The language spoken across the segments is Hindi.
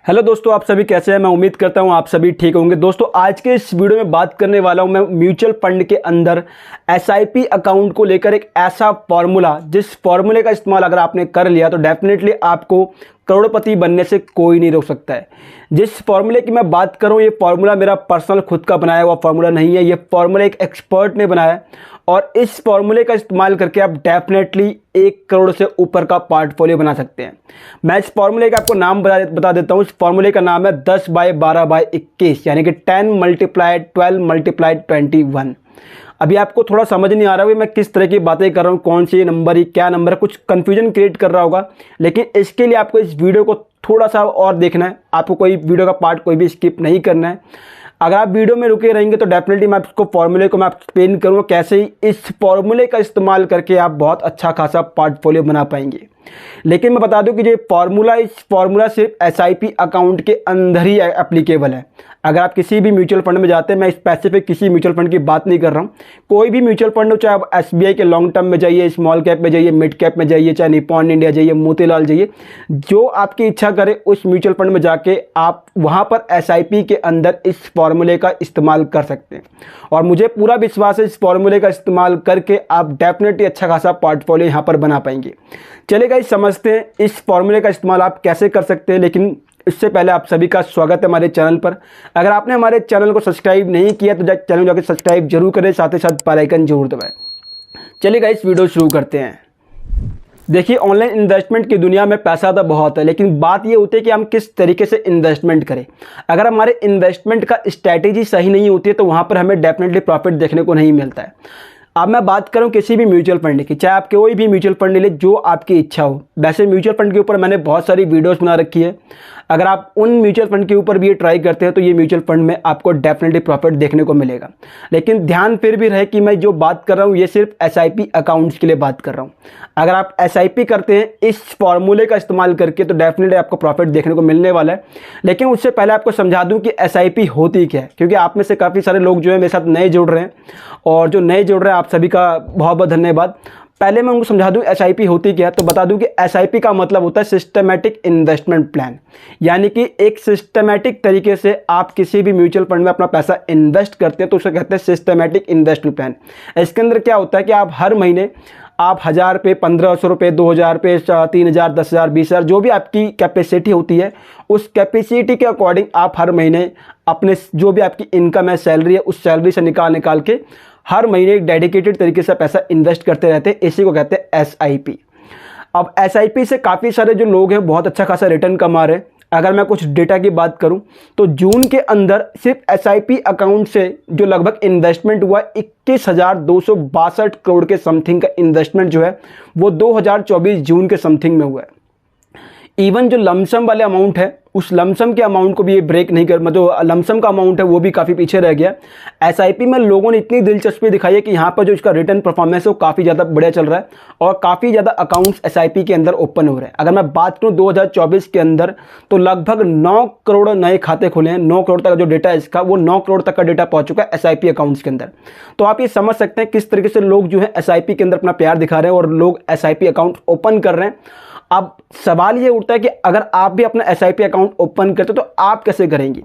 हेलो दोस्तों, आप सभी कैसे हैं। मैं उम्मीद करता हूं आप सभी ठीक होंगे। दोस्तों, आज के इस वीडियो में बात करने वाला हूं मैं म्यूचुअल फंड के अंदर एसआईपी अकाउंट को लेकर एक ऐसा फॉर्मूला, जिस फॉर्मूले का इस्तेमाल अगर आपने कर लिया तो डेफिनेटली आपको करोड़पति बनने से कोई नहीं रोक सकता है। जिस फॉर्मूले की मैं बात करूं, ये फॉर्मूला मेरा पर्सनल खुद का बनाया हुआ फॉर्मूला नहीं है। ये फॉर्मूला एक एक्सपर्ट ने बनाया और इस फॉर्मूले का इस्तेमाल करके आप डेफिनेटली 1 करोड़ से ऊपर का पोर्टफोलियो बना सकते हैं। मैं इस फॉर्मूले का आपको नाम बता देता हूं। इस फॉर्मूले का नाम है 10/12/21, यानी कि 10 × 12 × 21। अभी आपको थोड़ा समझ नहीं आ रहा है मैं किस तरह की बातें कर रहा हूँ, कौन सी नंबर, क्या नंबर है, कुछ कंफ्यूजन क्रिएट कर रहा होगा। लेकिन इसके लिए आपको इस वीडियो को थोड़ा सा और देखना है। आपको कोई वीडियो का पार्ट कोई भी स्किप नहीं करना है। अगर आप वीडियो में रुके रहेंगे तो डेफिनेटली मैं आपको फॉर्मूले को मैं एक्सप्लेन करूँगा कैसे ही इस फॉर्मूले का इस्तेमाल करके आप बहुत अच्छा खासा पोर्टफोलियो बना पाएंगे। लेकिन मैं बता दूं कि ये फॉर्मूला सिर्फ एसआईपी अकाउंट के अंदर ही एप्लीकेबल है। अगर आप किसी भी म्यूचुअल फंड में जाते हैं, मैं स्पेसिफिक किसी म्यूचुअल फंड की बात नहीं कर रहा हूँ, कोई भी म्यूचुअल फंड हो, चाहे आप एसबीआई के लॉन्ग टर्म में जाइए, स्मॉल कैप में जाइए, मिड कैप में जाइए, चाहे निपॉन इंडिया जाइए, मोतीलाल जाइए, जो आपकी इच्छा करे उस म्यूचुअल फंड में जाके आप वहाँ पर एसआईपी के अंदर इस फॉर्मूले का इस्तेमाल कर सकते हैं। और मुझे पूरा विश्वास है इस फॉर्मूले का इस्तेमाल करके आप डेफिनेटली अच्छा खासा पोर्टफोलियो यहाँ पर बना पाएंगे। चलिए गाइस, समझते हैं इस फॉर्मूले का इस्तेमाल आप कैसे कर सकते हैं। लेकिन इससे पहले आप सभी का स्वागत है हमारे चैनल पर। अगर आपने हमारे चैनल को सब्सक्राइब नहीं किया तो चैनल जाकर सब्सक्राइब जरूर करें, साथ ही साथ बेल आइकन जरूर दबाएं। चलिए गाइस, वीडियो शुरू करते हैं। देखिए, ऑनलाइन इन्वेस्टमेंट की दुनिया में पैसा तो बहुत है, लेकिन बात ये होती है कि हम किस तरीके से इन्वेस्टमेंट करें। अगर हमारे इन्वेस्टमेंट का स्ट्रैटेजी सही नहीं होती है तो वहाँ पर हमें डेफिनेटली प्रॉफिट देखने को नहीं मिलता है। अब मैं बात करूं किसी भी म्यूचुअल फंड की, चाहे आप कोई भी म्यूचुअल फंड ले, जो आपकी इच्छा हो। वैसे म्यूचुअल फंड के ऊपर मैंने बहुत सारी वीडियोस बना रखी है। अगर आप उन म्यूचुअल फंड के ऊपर भी ये ट्राई करते हैं तो ये म्यूचुअल फंड में आपको डेफिनेटली प्रॉफिट देखने को मिलेगा। लेकिन ध्यान फिर भी रहे कि मैं जो बात कर रहा हूँ ये सिर्फ एसआईपी अकाउंट्स के लिए बात कर रहा हूँ। अगर आप एसआईपी करते हैं इस फॉर्मूले का इस्तेमाल करके तो डेफिनेटली आपको प्रॉफिट देखने को मिलने वाला है। लेकिन उससे पहले आपको समझा दूँ कि एसआईपी होती क्या है, क्योंकि आप में से काफ़ी सारे लोग जो है मेरे साथ नए जुड़ रहे हैं, और जो नए जुड़ रहे हैं आप सभी का बहुत बहुत धन्यवाद। पहले मैं उनको समझा दूं एसआईपी होती क्या है। तो बता दूं कि एसआईपी का मतलब होता है सिस्टमैटिक इन्वेस्टमेंट प्लान, यानी कि एक सिस्टमैटिक तरीके से आप किसी भी म्यूचुअल फंड में अपना पैसा इन्वेस्ट करते हैं तो उसे कहते हैं सिस्टमैटिक इन्वेस्टमेंट प्लान। इसके अंदर क्या होता है कि आप हर महीने आप 1000 रुपये, 1500 रुपये, 2000 रुपये, 3000, 10,000, 20,000, जो भी आपकी कैपेसिटी होती है, उस कैपेसिटी के अकॉर्डिंग आप हर महीने अपने जो भी आपकी इनकम है, सैलरी है, उस सैलरी से निकाल के हर महीने एक डेडिकेटेड तरीके से पैसा इन्वेस्ट करते रहते हैं। इसी को कहते हैं एसआईपी। अब एसआईपी से काफ़ी सारे जो लोग हैं बहुत अच्छा खासा रिटर्न कमा रहे हैं। अगर मैं कुछ डेटा की बात करूं तो जून के अंदर सिर्फ एसआईपी अकाउंट से जो लगभग इन्वेस्टमेंट हुआ 21,262 करोड़ के समथिंग का इन्वेस्टमेंट जो है वो 2024 जून के समथिंग में हुआ है। इवन जो लमसम वाले अमाउंट है उस लमसम के अमाउंट को भी ये ब्रेक नहीं कर, मतलब लमसम का अमाउंट है वो भी काफ़ी पीछे रह गया। एसआईपी में लोगों ने इतनी दिलचस्पी दिखाई है कि यहाँ पर जो इसका रिटर्न परफॉर्मेंस है वो काफ़ी ज़्यादा बढ़िया चल रहा है और काफ़ी ज़्यादा अकाउंट्स एसआईपी के अंदर ओपन हो रहे हैं। अगर मैं बात करूँ 2024 के अंदर तो लगभग 9 करोड़ नए खाते खुले हैं। 9 करोड़ तक का जो डेटा है इसका, वो 9 करोड़ तक का डेटा पहुँच चुका है एसआईपी अकाउंट्स के अंदर। तो आप ये समझ सकते हैं किस तरीके से लोग जो है एसआईपी के अंदर अपना प्यार दिखा रहे हैं और लोग एसआईपी अकाउंट ओपन कर रहे हैं। अब सवाल ये उठता है कि अगर आप भी अपना एसआईपी अकाउंट ओपन करते तो आप कैसे करेंगे।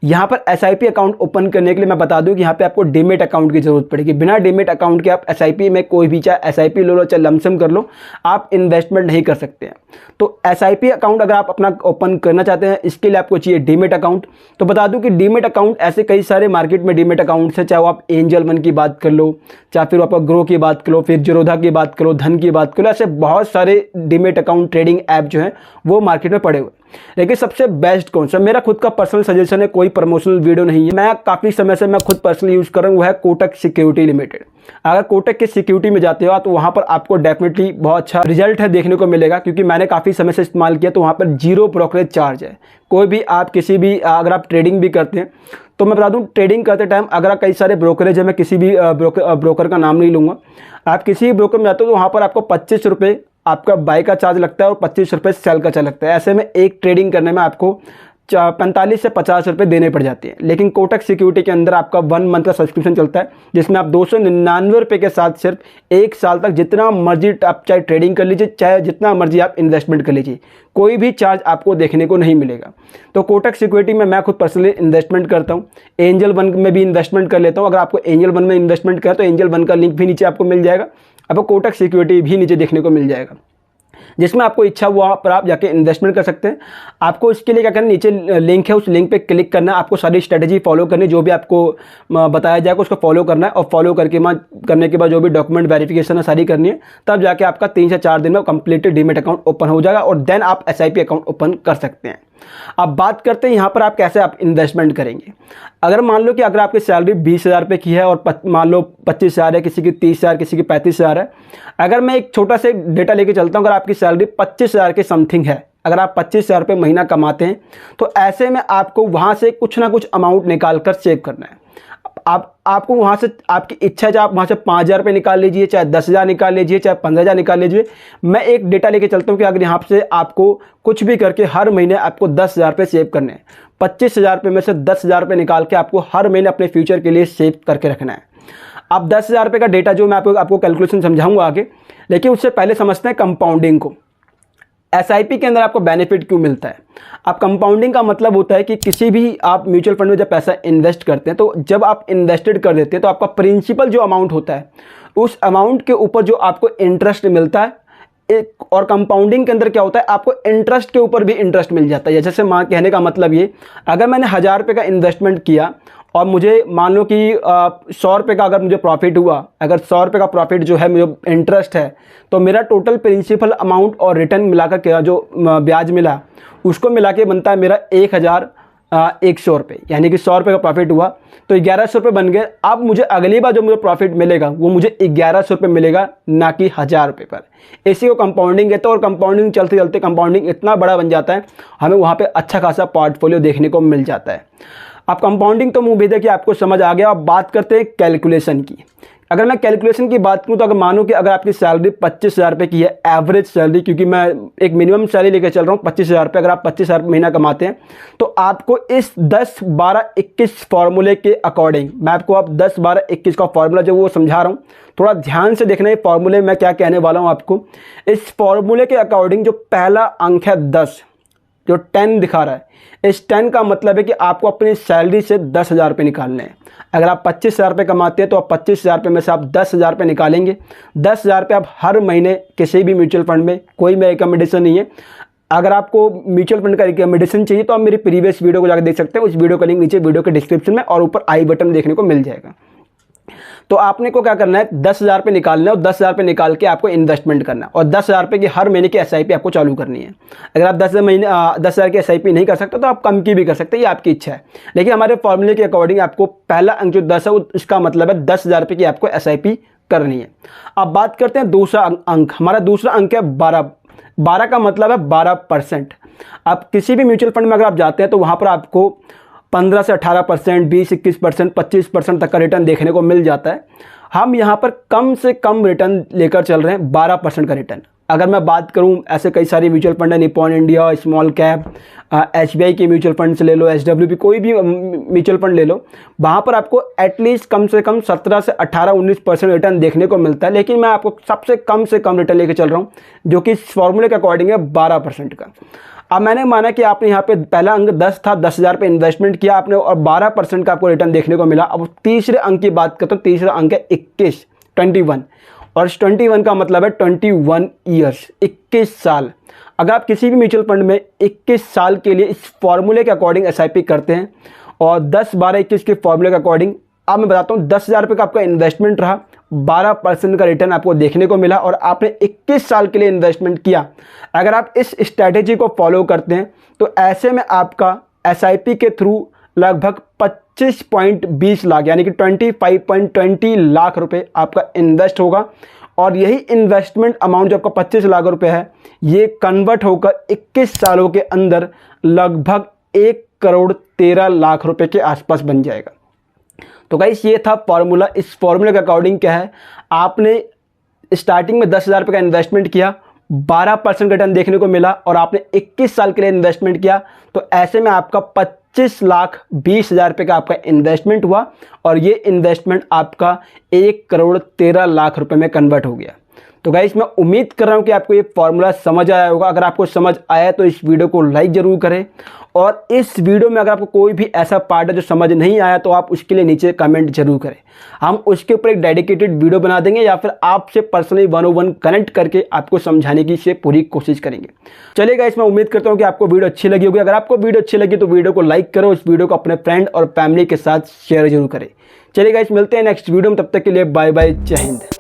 यहाँ पर एसआईपी अकाउंट ओपन करने के लिए मैं बता दूं कि यहाँ पे आपको डीमेट अकाउंट की जरूरत पड़ेगी। बिना डीमेट अकाउंट के आप एसआईपी में कोई भी, चाहे एसआईपी लो चाहे लमसम कर लो, आप इन्वेस्टमेंट नहीं कर सकते हैं। तो एसआईपी अकाउंट अगर आप अपना ओपन करना चाहते हैं इसके लिए आपको चाहिए डीमेट अकाउंट। तो बता दूं कि डीमेट अकाउंट ऐसे कई सारे मार्केट में डीमेट अकाउंट्स है, चाहे वो आप एंजल वन की बात कर लो, चाहे फिर आप ग्रो की बात करो, फिर जीरोधा की बात करो, धन की बात करो, ऐसे बहुत सारे डीमेट अकाउंट ट्रेडिंग ऐप जो है वो मार्केट में पड़े हुए। लेकिन सबसे बेस्ट कौन सा, मेरा खुद का पर्सनल सजेशन है, कोई प्रमोशनल वीडियो नहीं है, मैं काफ़ी समय से मैं खुद पर्सनली यूज़ कर रहा हूँ, वो है कोटक सिक्योरिटी लिमिटेड। अगर कोटक के सिक्योरिटी में जाते हो तो वहाँ पर आपको डेफिनेटली बहुत अच्छा रिजल्ट है देखने को मिलेगा, क्योंकि मैंने काफ़ी समय से इस्तेमाल किया। तो वहाँ पर 0 ब्रोकरेज चार्ज है। कोई भी आप किसी भी, अगर आप ट्रेडिंग भी करते हैं तो मैं बता दूं ट्रेडिंग करते टाइम अगर कई सारे ब्रोकरेज है, मैं किसी भी ब्रोकर का नाम नहीं लूँगा, आप किसी भी ब्रोकर में जाते हो तो वहाँ पर आपको 25 रुपये आपका बाय का चार्ज लगता है और 25 रुपये सेल का चार्ज लगता है। ऐसे में एक ट्रेडिंग करने में आपको 45 से 50 रुपये देने पड़ जाते हैं। लेकिन कोटक सिक्योरिटी के अंदर आपका 1 मंथ का सब्सक्रिप्शन चलता है, जिसमें आप 299 रुपये के साथ सिर्फ 1 साल तक जितना मर्जी आप चाहे ट्रेडिंग कर लीजिए, चाहे जितना मर्जी आप इन्वेस्टमेंट कर लीजिए, कोई भी चार्ज आपको देखने को नहीं मिलेगा। तो कोटक सिक्योरिटी में मैं खुद पर्सनली इन्वेस्टमेंट करता हूँ, एंजल वन में भी इन्वेस्टमेंट कर लेता हूँ। अगर आपको एंजल वन में इन्वेस्टमेंट करें तो एंजल वन का लिंक भी नीचे आपको मिल जाएगा, आपको कोटक सिक्योरिटी भी नीचे देखने को मिल जाएगा। जिसमें आपको इच्छा वहाँ पर आप जाके इन्वेस्टमेंट कर सकते हैं। आपको इसके लिए क्या करना, नीचे लिंक है, उस लिंक पे क्लिक करना है, आपको सारी स्ट्रेटजी फॉलो करनी, जो भी आपको बताया जाएगा उसको फॉलो करना है, और फॉलो करने के बाद जो भी डॉक्यूमेंट वेरिफिकेशन है सारी करनी है, तब जाके आपका 3 से 4 दिन में कंप्लीटेड डीमेट अकाउंट ओपन हो जाएगा और देन आप SIP अकाउंट ओपन कर सकते हैं। अब बात करते हैं यहाँ पर आप कैसे आप इन्वेस्टमेंट करेंगे। अगर मान लो कि अगर आपकी सैलरी 20,000 रुपये की है और मान लो 25,000 है, किसी की 30,000, किसी की 35,000 है। अगर मैं एक छोटा सा डेटा लेके चलता हूँ, अगर आपकी सैलरी 25,000 के समथिंग है, अगर आप 25,000 रुपये महीना कमाते हैं, तो ऐसे में आपको वहाँ से कुछ ना कुछ अमाउंट निकाल कर सेव करना है। आपको वहाँ से आपकी इच्छा है, आप वहाँ से 5,000 रुपये निकाल लीजिए, चाहे 10,000 निकाल लीजिए, चाहे 15,000 निकाल लीजिए। मैं एक डेटा लेके चलता हूँ कि अगर यहाँ से आपको कुछ भी करके हर महीने आपको 10,000 रुपये सेव करने हैं, 25,000 रुपये में से 10,000 रुपये निकाल के आपको हर महीने अपने फ्यूचर के लिए सेव करके रखना है। अब 10,000 रुपये का डेटा जो मैं आपको कैलकुलेशन समझाऊंगा आगे, लेकिन उससे पहले समझते हैं कंपाउंडिंग को। SIP के अंदर आपको बेनिफिट क्यों मिलता है। अब कंपाउंडिंग का मतलब होता है कि किसी भी आप म्यूचुअल फंड में जब पैसा इन्वेस्ट करते हैं, तो जब आप इन्वेस्टेड कर देते हैं तो आपका प्रिंसिपल जो अमाउंट होता है, उस अमाउंट के ऊपर जो आपको इंटरेस्ट मिलता है, और कंपाउंडिंग के अंदर क्या होता है, आपको इंटरेस्ट के ऊपर भी इंटरेस्ट मिल जाता है। जैसे कहने का मतलब ये, अगर मैंने 1,000 रुपये का इन्वेस्टमेंट किया और मुझे मान लो कि 100 रुपये का अगर मुझे प्रॉफिट हुआ, अगर 100 रुपये का प्रॉफिट जो है मुझे इंटरेस्ट है, तो मेरा टोटल प्रिंसिपल अमाउंट और रिटर्न मिलाकर क्या जो ब्याज मिला, उसको मिला के बनता है मेरा 1,100 रुपये। यानी कि 100 रुपये का प्रॉफिट हुआ तो 1,100 रुपये बन गए। अब मुझे अगली बार जो मुझे प्रॉफिट मिलेगा वो मुझे 1,100 रुपये मिलेगा, ना कि 1,000 रुपये पर। इसी को कंपाउंडिंग कहते हैं। और कंपाउंडिंग चलते चलते कंपाउंडिंग इतना बड़ा बन जाता है, हमें वहाँ पर अच्छा खासा पोर्टफोलियो देखने को मिल जाता है। अब कंपाउंडिंग तो उम्मीद है कि आपको समझ आ गया। अब बात करते हैं कैलकुलेशन की। अगर मैं कैलकुलेशन की बात करूं तो अगर मानो कि अगर आपकी सैलरी 25,000 रुपये की है, एवरेज सैलरी, क्योंकि मैं एक मिनिमम सैलरी लेकर चल रहा हूं 25,000 रुपये, अगर आप 25,000 महीना कमाते हैं तो आपको इस 10, 12, 21 फॉर्मूले के अकॉर्डिंग, मैं आपको अब 10, 12, 21 का फॉर्मूला जो वो समझा रहा हूँ, थोड़ा ध्यान से देखना है फॉर्मूले में क्या कहने वाला हूँ आपको। इस फॉर्मूले के अकॉर्डिंग जो पहला अंक है 10, जो 10 दिखा रहा है, इस 10 का मतलब है कि आपको अपनी सैलरी से 10,000 रुपये निकालने हैं। अगर आप 25,000 रुपये कमाते हैं तो आप 25,000 रुपये में से आप 10,000 रुपये निकालेंगे। 10,000 रुपये आप हर महीने किसी भी म्यूचुअल फंड में, कोई में रिकमेंडेशन नहीं है। अगर आपको म्यूचुअल फंड का रिकमेंडेशन चाहिए तो आप मेरी प्रीवियस वीडियो को जाकर देख सकते हैं। उस वीडियो का लिंक नीचे वीडियो के डिस्क्रिप्शन में और ऊपर आई बटन देखने को मिल जाएगा। तो आपने को क्या करना है, 10,000 रुपये निकालना है और 10,000 रुपये निकाल के आपको इन्वेस्टमेंट करना है और 10,000 रुपये की हर महीने की SIP आपको चालू करनी है। अगर आप 10,000 की SIP नहीं कर सकते तो आप कम की भी कर सकते हैं, ये आपकी इच्छा है। लेकिन हमारे फॉर्मूले के अकॉर्डिंग आपको पहला अंक जो 10 है, इसका मतलब है 10,000 रुपये की आपको SIP करनी है। अब बात करते हैं दूसरा अंक। हमारा दूसरा अंक है 12। 12 का मतलब है 12%। आप किसी भी म्यूचुअल फंड में अगर आप जाते हैं तो वहाँ पर आपको 15 से 18%, 20-21%, 25% तक का रिटर्न देखने को मिल जाता है। हम यहाँ पर कम से कम रिटर्न लेकर चल रहे हैं, 12% का रिटर्न। अगर मैं बात करूँ, ऐसे कई सारे म्यूचुअल फंड है, Nippon India, small cap, SBI के म्यूचुअल फंड से ले लो, SWP, कोई भी म्यूचुअल फंड ले लो, वहाँ पर आपको एटलीस्ट कम से कम 17 से 18-19% रिटर्न देखने को मिलता है। लेकिन मैं आपको सबसे कम रिटर्न लेकर चल रहा हूँ, जो कि इस फॉर्मूले के अकॉर्डिंग है 12% का। अब मैंने माना कि आपने यहाँ पे पहला अंक 10 था, 10,000 पे इन्वेस्टमेंट किया आपने और 12% का आपको रिटर्न देखने को मिला। अब तीसरे अंक की बात करते हैं। तीसरा अंक है 21, और 21 का मतलब है 21 ईयर्स, 21 साल। अगर आप किसी भी म्यूचुअल फंड में 21 साल के लिए इस फॉर्मूले के अकॉर्डिंग SIP करते हैं और 10, 12, 21 के फॉर्मूले के अकॉर्डिंग, अब मैं बताता हूँ 10,000 रुपये का आपका इन्वेस्टमेंट रहा, 12% का रिटर्न आपको देखने को मिला और आपने 21 साल के लिए इन्वेस्टमेंट किया। अगर आप इस स्ट्रैटेजी को फॉलो करते हैं तो ऐसे में आपका SIP के थ्रू लगभग 25.20 लाख यानी कि 25.20 लाख रुपए आपका इन्वेस्ट होगा। और यही इन्वेस्टमेंट अमाउंट जो आपका 25 लाख रुपए है, ये कन्वर्ट होकर 21 सालों के अंदर लगभग 1,13,00,000 रुपए के आसपास बन जाएगा। तो गाइस ये था फॉर्मूला। इस फॉर्मूले के अकॉर्डिंग क्या है, आपने स्टार्टिंग में 10,000 रुपये का इन्वेस्टमेंट किया, 12% रिटर्न देखने को मिला और आपने 21 साल के लिए इन्वेस्टमेंट किया, तो ऐसे में आपका 25,20,000 रुपये का आपका इन्वेस्टमेंट हुआ और ये इन्वेस्टमेंट आपका 1,13,00,000 रुपये में कन्वर्ट हो गया। तो गाइस मैं उम्मीद कर रहा हूँ कि आपको ये फॉर्मूला समझ आया होगा। अगर आपको समझ आया तो इस वीडियो को लाइक ज़रूर करें, और इस वीडियो में अगर आपको कोई भी ऐसा पार्ट है जो समझ नहीं आया तो आप उसके लिए नीचे कमेंट जरूर करें। हम उसके ऊपर एक डेडिकेटेड वीडियो बना देंगे या फिर आपसे पर्सनली 101 कनेक्ट करके आपको समझाने की से पूरी कोशिश करेंगे। चलिए गाइस मैं उम्मीद करता हूँ कि आपको वीडियो अच्छी लगी होगी। अगर आपको वीडियो अच्छी लगी तो वीडियो को लाइक करो, इस वीडियो को अपने फ्रेंड और फैमिली के साथ शेयर जरूर करें। चलिए गाइस मिलते हैं नेक्स्ट वीडियो में, तब तक के लिए बाय बाय, जय हिंद।